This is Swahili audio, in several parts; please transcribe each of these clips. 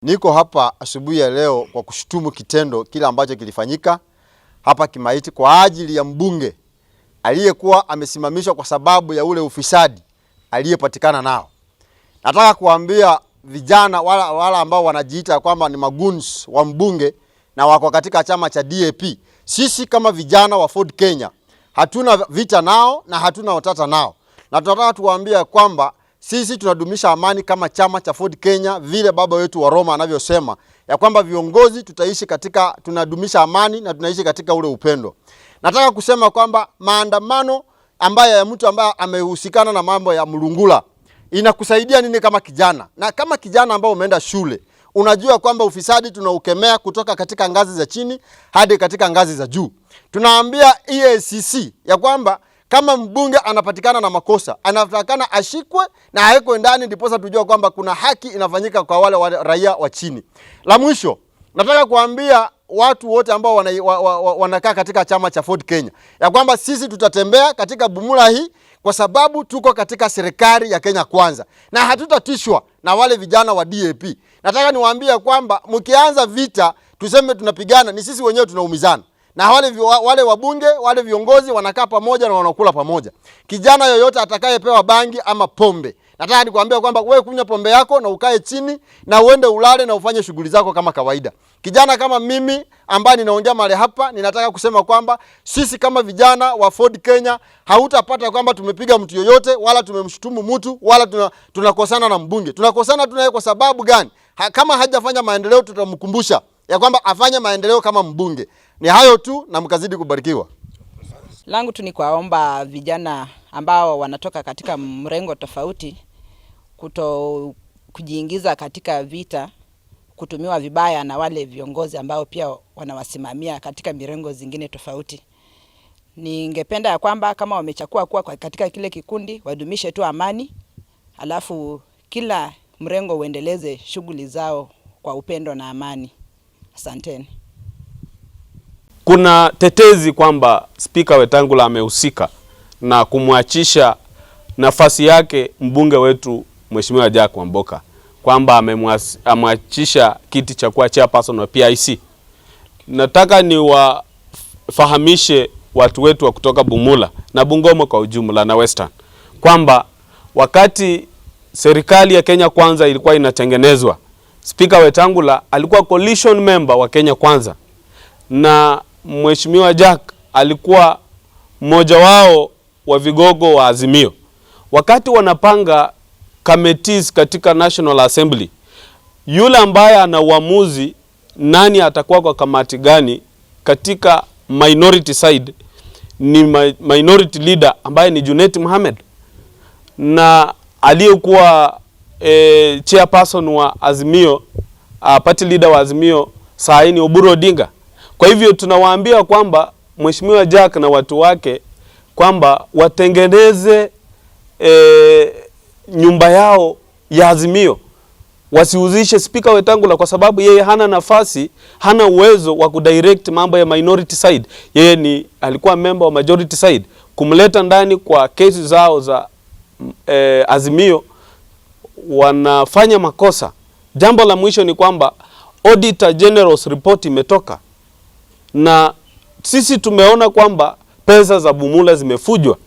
Niko hapa asubuhi ya leo kwa kushutumu kitendo kile ambacho kilifanyika hapa Kimaiti kwa ajili ya mbunge aliyekuwa amesimamishwa kwa sababu ya ule ufisadi aliyepatikana nao. Nataka kuambia vijana wala ambao wanajiita kwamba ni maguns wa mbunge na wako katika chama cha DAP. Sisi kama vijana wa Ford Kenya hatuna vita nao na hatuna utata nao. Na tunataka tuwaambia kwamba sisi tunadumisha amani kama chama cha Ford Kenya, vile baba wetu wa Roma anavyosema ya kwamba viongozi tutaishi katika, tunadumisha amani na tunaishi katika ule upendo. Nataka kusema kwamba maandamano ambayo ya mtu ambaye amehusikana na mambo ya mlungula inakusaidia nini kama kijana? Na kama kijana ambao umeenda shule, unajua kwamba ufisadi tunaukemea kutoka katika ngazi za chini hadi katika ngazi za juu. Tunaambia EACC ya kwamba kama mbunge anapatikana na makosa, anatakana ashikwe na awekwe ndani, ndiposa tujue kwamba kuna haki inafanyika kwa wale raia wa chini. La mwisho, nataka kuambia watu wote ambao wanakaa katika chama cha Ford Kenya ya kwamba sisi tutatembea katika Bumula hii kwa sababu tuko katika serikali ya Kenya Kwanza na hatutatishwa na wale vijana wa DAP. Nataka niwaambie kwamba mkianza vita tuseme tunapigana, ni sisi wenyewe tunaumizana. Na wale wabunge, wale viongozi wanakaa pamoja na wanakula pamoja. Kijana yoyote atakayepewa bangi ama pombe, nataka nikwambia kwamba wewe kunywa pombe yako na ukae chini na uende ulale na ufanye shughuli zako kama kawaida. Kijana kama mimi ambaye ninaongea mahali hapa, ninataka kusema kwamba sisi kama vijana wa Ford Kenya hautapata kwamba tumepiga mtu yoyote wala tumemshutumu mtu wala tunakosana na mbunge. Tunakosana tunaye kwa sababu gani? Kama hajafanya maendeleo tutamkumbusha ya kwamba afanye maendeleo kama mbunge. Ni hayo tu na mkazidi kubarikiwa. Langu tu ni kuwaomba vijana ambao wanatoka katika mrengo tofauti kujiingiza katika vita, kutumiwa vibaya na wale viongozi ambao pia wanawasimamia katika mirengo zingine tofauti. Ningependa ya kwamba kama wamechakua kuwa katika kile kikundi, wadumishe tu amani, alafu kila mrengo uendeleze shughuli zao kwa upendo na amani. Asanteni. Kuna tetezi kwamba Spika Wetangula amehusika na kumwachisha nafasi yake mbunge wetu Mheshimiwa Jack Wamboka, kwamba amemwachisha kiti cha kuwa chairperson wa PIC. Nataka niwafahamishe watu wetu wa kutoka Bumula na Bungoma kwa ujumla na Western kwamba wakati serikali ya Kenya Kwanza ilikuwa inatengenezwa, Spika Wetangula alikuwa coalition member wa Kenya Kwanza na Mheshimiwa Jack alikuwa mmoja wao wa vigogo wa Azimio. Wakati wanapanga committees katika National Assembly, yule ambaye ana uamuzi nani atakuwa kwa kamati gani katika minority side ni minority leader ambaye ni Junet Mohamed, na aliyekuwa chairperson wa Azimio, party leader wa Azimio Saini Oburu Odinga. Kwa hivyo tunawaambia kwamba Mheshimiwa Jack na watu wake kwamba watengeneze nyumba yao ya Azimio, wasiuzishe Spika Wetangula kwa sababu yeye hana nafasi, hana uwezo wa kudirect mambo ya minority side. Yeye alikuwa member wa majority side. Kumleta ndani kwa kesi zao za Azimio, wanafanya makosa. Jambo la mwisho ni kwamba Auditor General's report imetoka na sisi tumeona kwamba pesa za Bumula zimefujwa,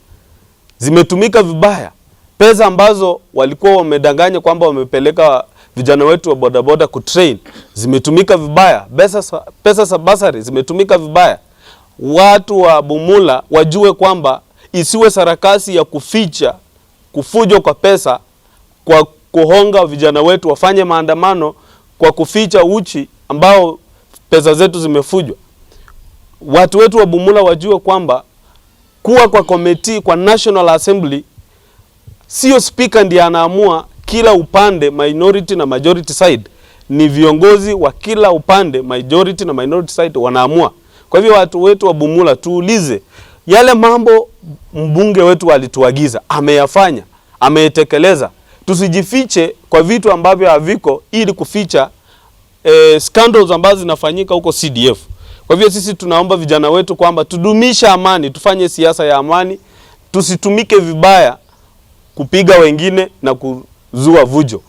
zimetumika vibaya. Pesa ambazo walikuwa wamedanganya kwamba wamepeleka vijana wetu wa bodaboda kutrain zimetumika vibaya. Pesa za basari zimetumika vibaya. Watu wa Bumula wajue kwamba isiwe sarakasi ya kuficha kufujwa kwa pesa, kwa kuhonga vijana wetu wafanye maandamano kwa kuficha uchi ambao pesa zetu zimefujwa. Watu wetu wa Bumula wajue kwamba kuwa kwa committee kwa National Assembly sio speaker ndiye anaamua kila upande, minority na majority side. Ni viongozi wa kila upande, majority na minority side, wanaamua. Kwa hivyo watu wetu wa Bumula tuulize yale mambo mbunge wetu alituagiza, ameyafanya, ametekeleza. Tusijifiche kwa vitu ambavyo haviko ili kuficha scandals ambazo zinafanyika huko CDF. Kwa hivyo sisi tunaomba vijana wetu kwamba tudumisha amani, tufanye siasa ya amani, tusitumike vibaya kupiga wengine na kuzua vujo.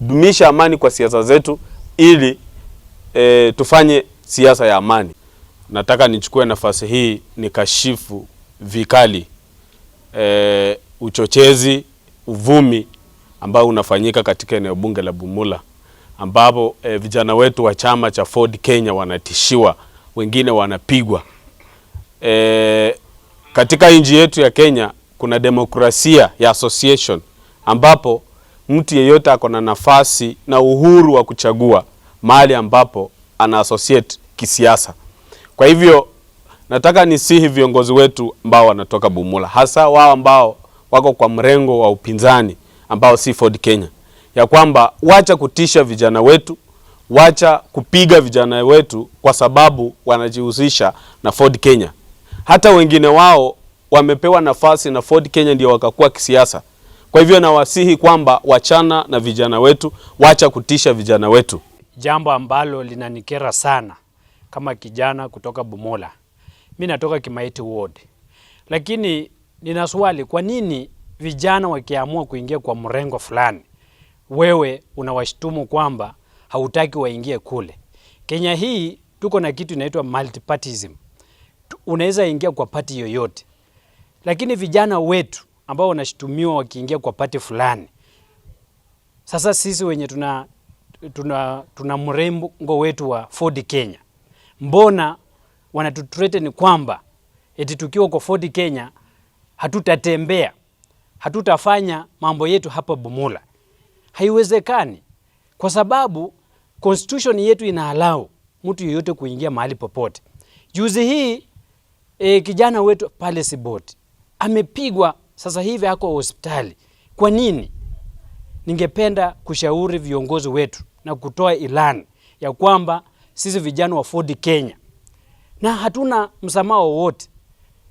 dumisha amani kwa siasa zetu ili tufanye siasa ya amani. Nataka nichukue nafasi hii nikashifu vikali uchochezi, uvumi ambao unafanyika katika eneo bunge la Bumula, ambapo vijana wetu wa chama cha Ford Kenya wanatishiwa, wengine wanapigwa. Katika nchi yetu ya Kenya kuna demokrasia ya association, ambapo mtu yeyote ako na nafasi na uhuru wa kuchagua mahali ambapo ana associate kisiasa. Kwa hivyo nataka nisihi viongozi wetu ambao wanatoka Bumula, hasa wao ambao wako kwa mrengo wa upinzani ambao si Ford Kenya, ya kwamba wacha kutisha vijana wetu, wacha kupiga vijana wetu kwa sababu wanajihusisha na Ford Kenya. Hata wengine wao wamepewa nafasi na Ford Kenya ndio wakakuwa kisiasa. Kwa hivyo nawasihi kwamba wachana na vijana wetu, wacha kutisha vijana wetu. Jambo ambalo linanikera sana kama kijana kutoka Bumula. Mimi natoka Kimaiti Ward. Lakini nina swali, kwa nini vijana wakiamua kuingia kwa mrengo fulani, wewe unawashtumu kwamba hautaki waingie kule? Kenya hii tuko na kitu inaitwa multipartyism. Unaweza ingia kwa party yoyote. Lakini vijana wetu ambao wanashtumiwa wakiingia kwa party fulani, sasa sisi wenye tuna mrengo wetu wa Ford Kenya, mbona wanatuthreaten kwamba eti tukiwa kwa Ford Kenya hatutatembea, hatutafanya mambo yetu hapa Bumula? Haiwezekani, kwa sababu constitution yetu inaallow mtu yeyote kuingia mahali popote. Juzi hii kijana wetu pale Siboti amepigwa, sasa hivi ako hospitali. Kwa nini? Ningependa kushauri viongozi wetu na kutoa ilani ya kwamba sisi vijana wa Ford Kenya na hatuna msamaha wowote,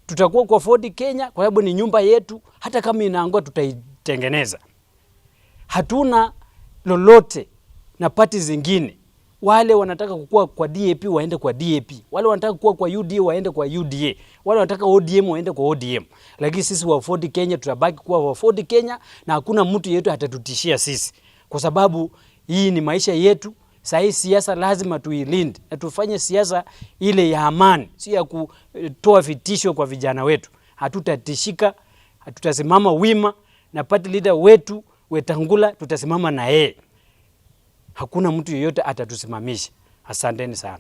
tutakuwa kwa Ford Kenya kwa sababu ni nyumba yetu, hata kama inaangua tutaitengeneza. Hatuna lolote na party zingine. Wale wanataka kukua kwa DAP waende kwa DAP, wale wanataka kukua kwa UDA waende kwa UDA, wale wanataka ODM waende kwa ODM. Lakini sisi wa Ford Kenya tutabaki kuwa wa Ford Kenya, na hakuna mtu yeyote atatutishia sisi, kwa sababu hii ni maisha yetu. Sasa siasa lazima tuilinde na tufanye siasa ile ya amani, si ya kutoa vitisho kwa vijana wetu. Hatutatishika, hatutasimama wima, na party leader wetu Wetangula tutasimama na yeye. Hakuna mtu yeyote atatusimamisha. Asanteni sana.